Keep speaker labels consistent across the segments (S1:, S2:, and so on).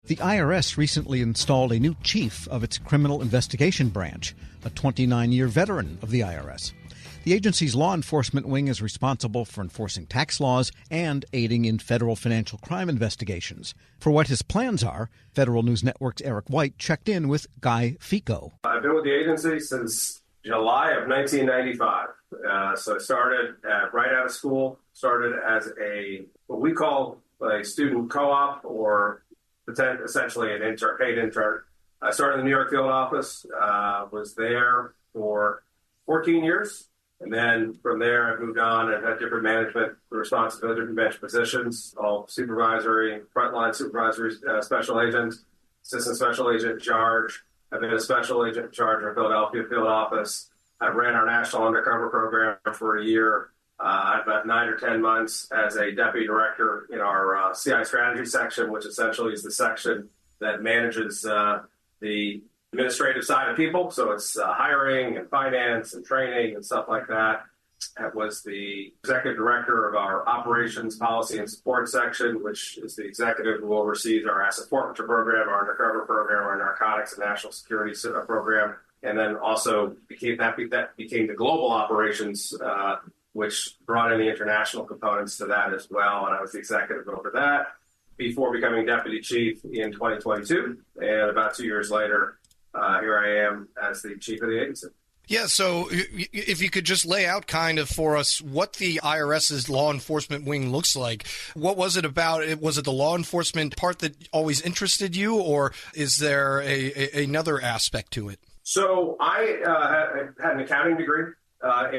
S1: The IRS recently installed a new chief of its criminal investigation branch, a 29-year veteran of the IRS. The agency's law enforcement wing is responsible for enforcing tax laws and aiding in federal financial crime investigations. For what his plans are, Federal News Network's Eric White checked in with Guy Ficco.
S2: I've been with the agency since July of 1995. So I started right out of school, started as what we call a student co-op, or essentially an paid intern. I started in the New York field office, was there for 14 years. And then from there, I've moved on and had different management responsibilities, different bench positions, all supervisory, frontline supervisory, special agent, assistant special agent in charge. I've been a special agent in charge in our Philadelphia field office. I ran our national undercover program for a year. About 9 or 10 months as a deputy director in our CI strategy section, which essentially is the section that manages the administrative side of people. So it's hiring and finance and training and stuff like that. I was the executive director of our operations, policy, and support section, which is the executive who oversees our asset forfeiture program, our undercover program, our narcotics and national security program. And then also became the global operations, which brought in the international components to that as well. And I was the executive over that before becoming deputy chief in 2022. And about 2 years later, here I am as the chief of the agency.
S3: Yeah, so if you could just lay out kind of for us what the IRS's law enforcement wing looks like. What was it about? Was it the law enforcement part that always interested you, or is there another aspect to it?
S2: So I had an accounting degree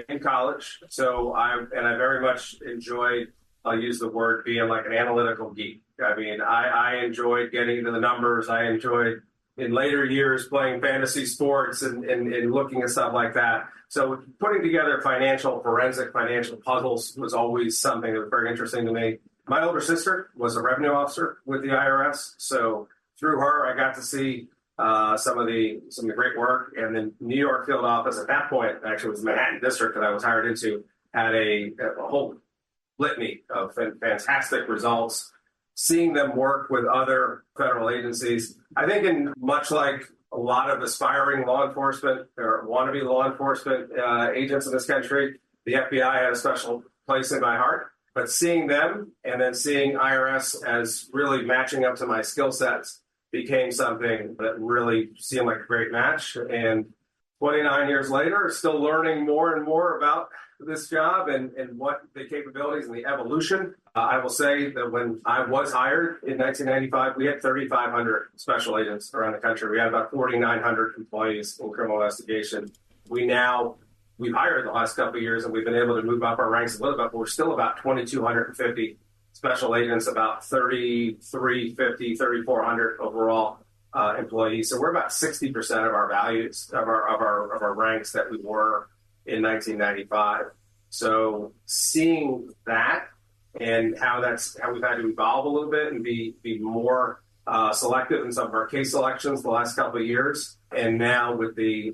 S2: in college. So I very much enjoyed, I'll use the word, being like an analytical geek. I mean, I enjoyed getting into the numbers. I enjoyed in later years playing fantasy sports and looking at stuff like that. So putting together forensic financial puzzles was always something that was very interesting to me. My older sister was a revenue officer with the IRS. So through her, I got to see some of the great work. And then New York field office at that point, actually was the Manhattan district that I was hired into, had a whole litany of fantastic results. Seeing them work with other federal agencies, I think in much like a lot of aspiring law enforcement or wannabe law enforcement agents in this country, the FBI had a special place in my heart. But seeing them and then seeing IRS as really matching up to my skill sets became something that really seemed like a great match. And 29 years later, still learning more and more about this job and what the capabilities and the evolution. I will say that when I was hired in 1995, we had 3,500 special agents around the country. We had about 4,900 employees in criminal investigation. We've hired the last couple of years, and we've been able to move up our ranks a little bit, but we're still about 2,250 special agents, about 3,400 overall employees. So we're about 60% of our values of our ranks that we were in 1995. So seeing that and how we've had to evolve a little bit and be more selective in some of our case selections the last couple of years, and now with the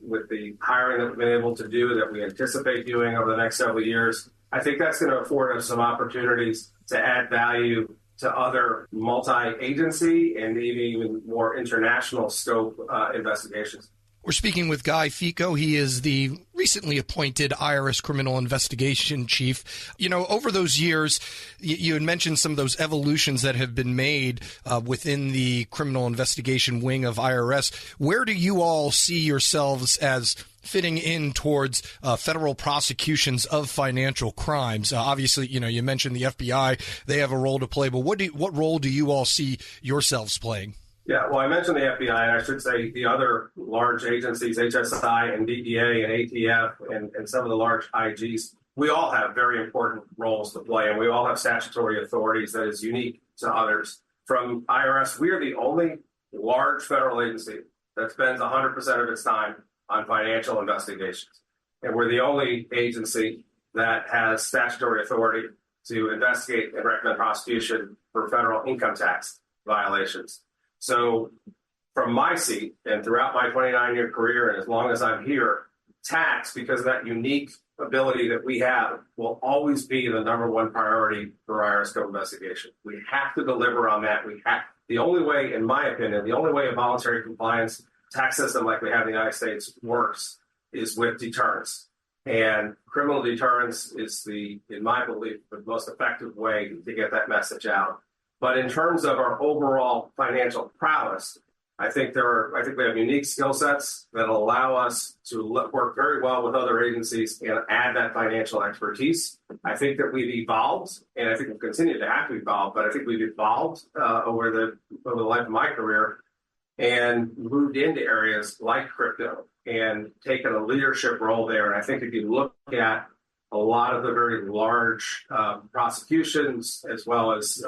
S2: hiring that we've been able to do that we anticipate doing over the next several years, I think that's going to afford us some opportunities to add value to other multi-agency and maybe even more international scope investigations.
S3: We're speaking with Guy Ficco. He is the recently appointed IRS criminal investigation chief. You know, over those years, you had mentioned some of those evolutions that have been made within the criminal investigation wing of IRS. Where do you all see yourselves as fitting in towards federal prosecutions of financial crimes? Obviously, you mentioned the FBI. They have a role to play, but what role do you all see yourselves playing?
S2: Yeah, well, I mentioned the FBI, and I should say the other large agencies, HSI and DEA and ATF and some of the large IGs. We all have very important roles to play, and we all have statutory authorities that is unique to others. From IRS, we are the only large federal agency that spends 100% of its time on financial investigations. And we're the only agency that has statutory authority to investigate and recommend prosecution for federal income tax violations. So from my seat and throughout my 29-year career, and as long as I'm here, tax, because of that unique ability that we have, will always be the number one priority for IRS investigation. We have to deliver on that. We have the only way, in my opinion, the only way a voluntary compliance tax system like we have in the United States works is with deterrence. And criminal deterrence is in my belief, the most effective way to get that message out. But in terms of our overall financial prowess, I think we have unique skill sets that allow us to work very well with other agencies and add that financial expertise. I think that we've evolved, and I think we'll continue to have to evolve, but I think we've evolved over the life of my career and moved into areas like crypto and taken a leadership role there. And I think if you look at a lot of the very large prosecutions as well as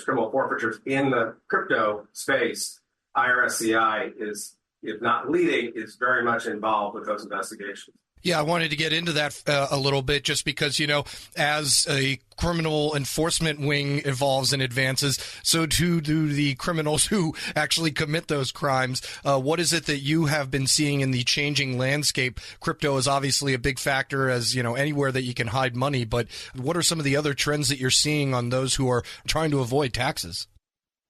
S2: criminal forfeitures in the crypto space, IRS is, if not leading, is very much involved with those investigations.
S3: Yeah, I wanted to get into that a little bit just because, as a criminal enforcement wing evolves and advances, so too do the criminals who actually commit those crimes. What is it that you have been seeing in the changing landscape? Crypto is obviously a big factor, as anywhere that you can hide money. But what are some of the other trends that you're seeing on those who are trying to avoid taxes?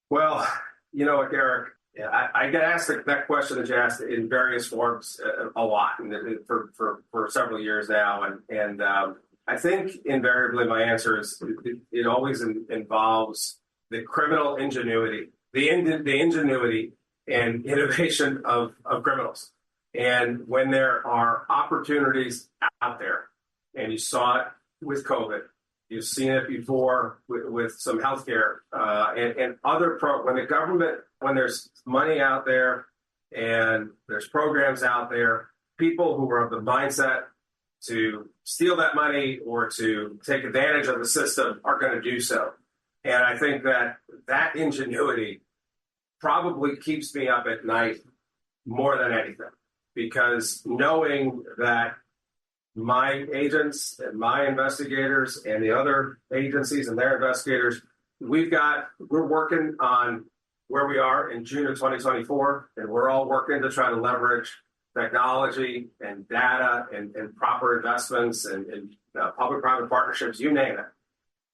S2: Well, Eric, I get asked that question that you asked in various forms a lot for several years now. And I think invariably my answer is it always involves the criminal ingenuity, the ingenuity and innovation of criminals. And when there are opportunities out there, and you saw it with COVID, you've seen it before with some healthcare and other when there's money out there and there's programs out there, people who are of the mindset to steal that money or to take advantage of the system are going to do so. And I think that ingenuity probably keeps me up at night more than anything, because knowing that my agents and my investigators and the other agencies and their investigators, we're working on where we are in June of 2024, and we're all working to try to leverage technology and data and proper investments and public-private partnerships, you name it.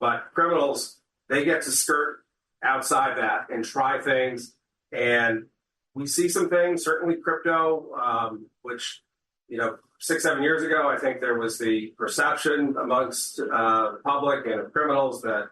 S2: But criminals, they get to skirt outside that and try things. And we see some things, certainly crypto, which, 6-7 years ago, I think there was the perception amongst the public and criminals that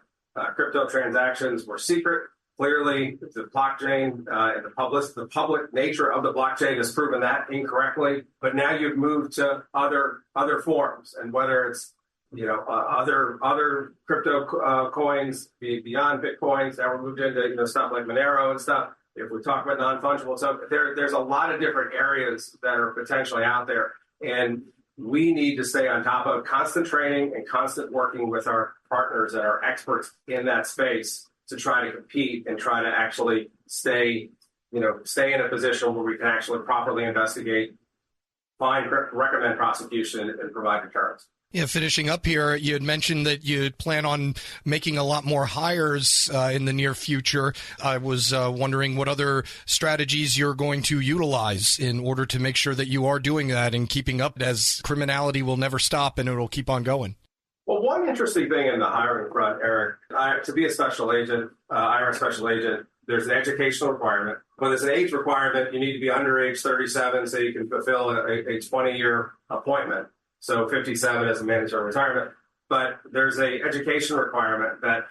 S2: crypto transactions were secret. Clearly, the blockchain and the public nature of the blockchain has proven that incorrectly. But now you've moved to other forms, and whether it's other crypto coins beyond Bitcoins, now we're moved into stuff like Monero and stuff. If we talk about non-fungible stuff, there's a lot of different areas that are potentially out there. And we need to stay on top of constant training and constant working with our partners and our experts in that space to try to compete and try to actually stay in a position where we can actually properly investigate, recommend prosecution, and provide deterrence.
S3: Yeah, finishing up here, you had mentioned that you plan on making a lot more hires in the near future. I was wondering what other strategies you're going to utilize in order to make sure that you are doing that and keeping up, as criminality will never stop and it'll keep on going.
S2: Well, one interesting thing in the hiring front, Eric, to be a special agent, IRS special agent, there's an educational requirement. But there's an age requirement. You need to be under age 37 so you can fulfill a 20-year appointment. So 57 is a mandatory retirement. But there's an education requirement that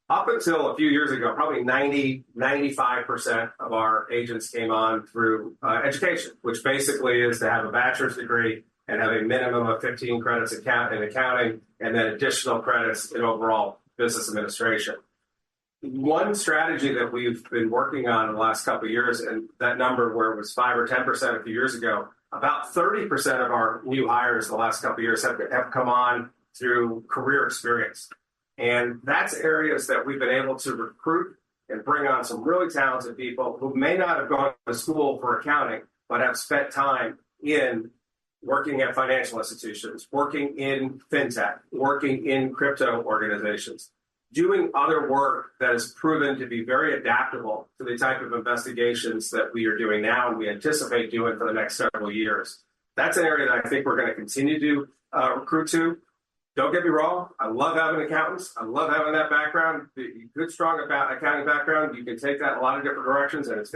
S2: up until a few years ago, probably 95% of our agents came on through education, which basically is to have a bachelor's degree and have a minimum of 15 credits in accounting and then additional credits in overall business administration. One strategy that we've been working on in the last couple of years, and that number where it was 5 or 10% a few years ago, about 30% of our new hires the last couple of years have come on through career experience. And that's areas that we've been able to recruit and bring on some really talented people who may not have gone to school for accounting, but have spent time in working at financial institutions, working in fintech, working in crypto organizations, doing other work that is proven to be very adaptable to the type of investigations that we are doing now and we anticipate doing for the next several years. That's an area that I think we're going to continue to recruit to. Don't get me wrong. I love having accountants. I love having that background, good, strong accounting background. You can take that in a lot of different directions, and it's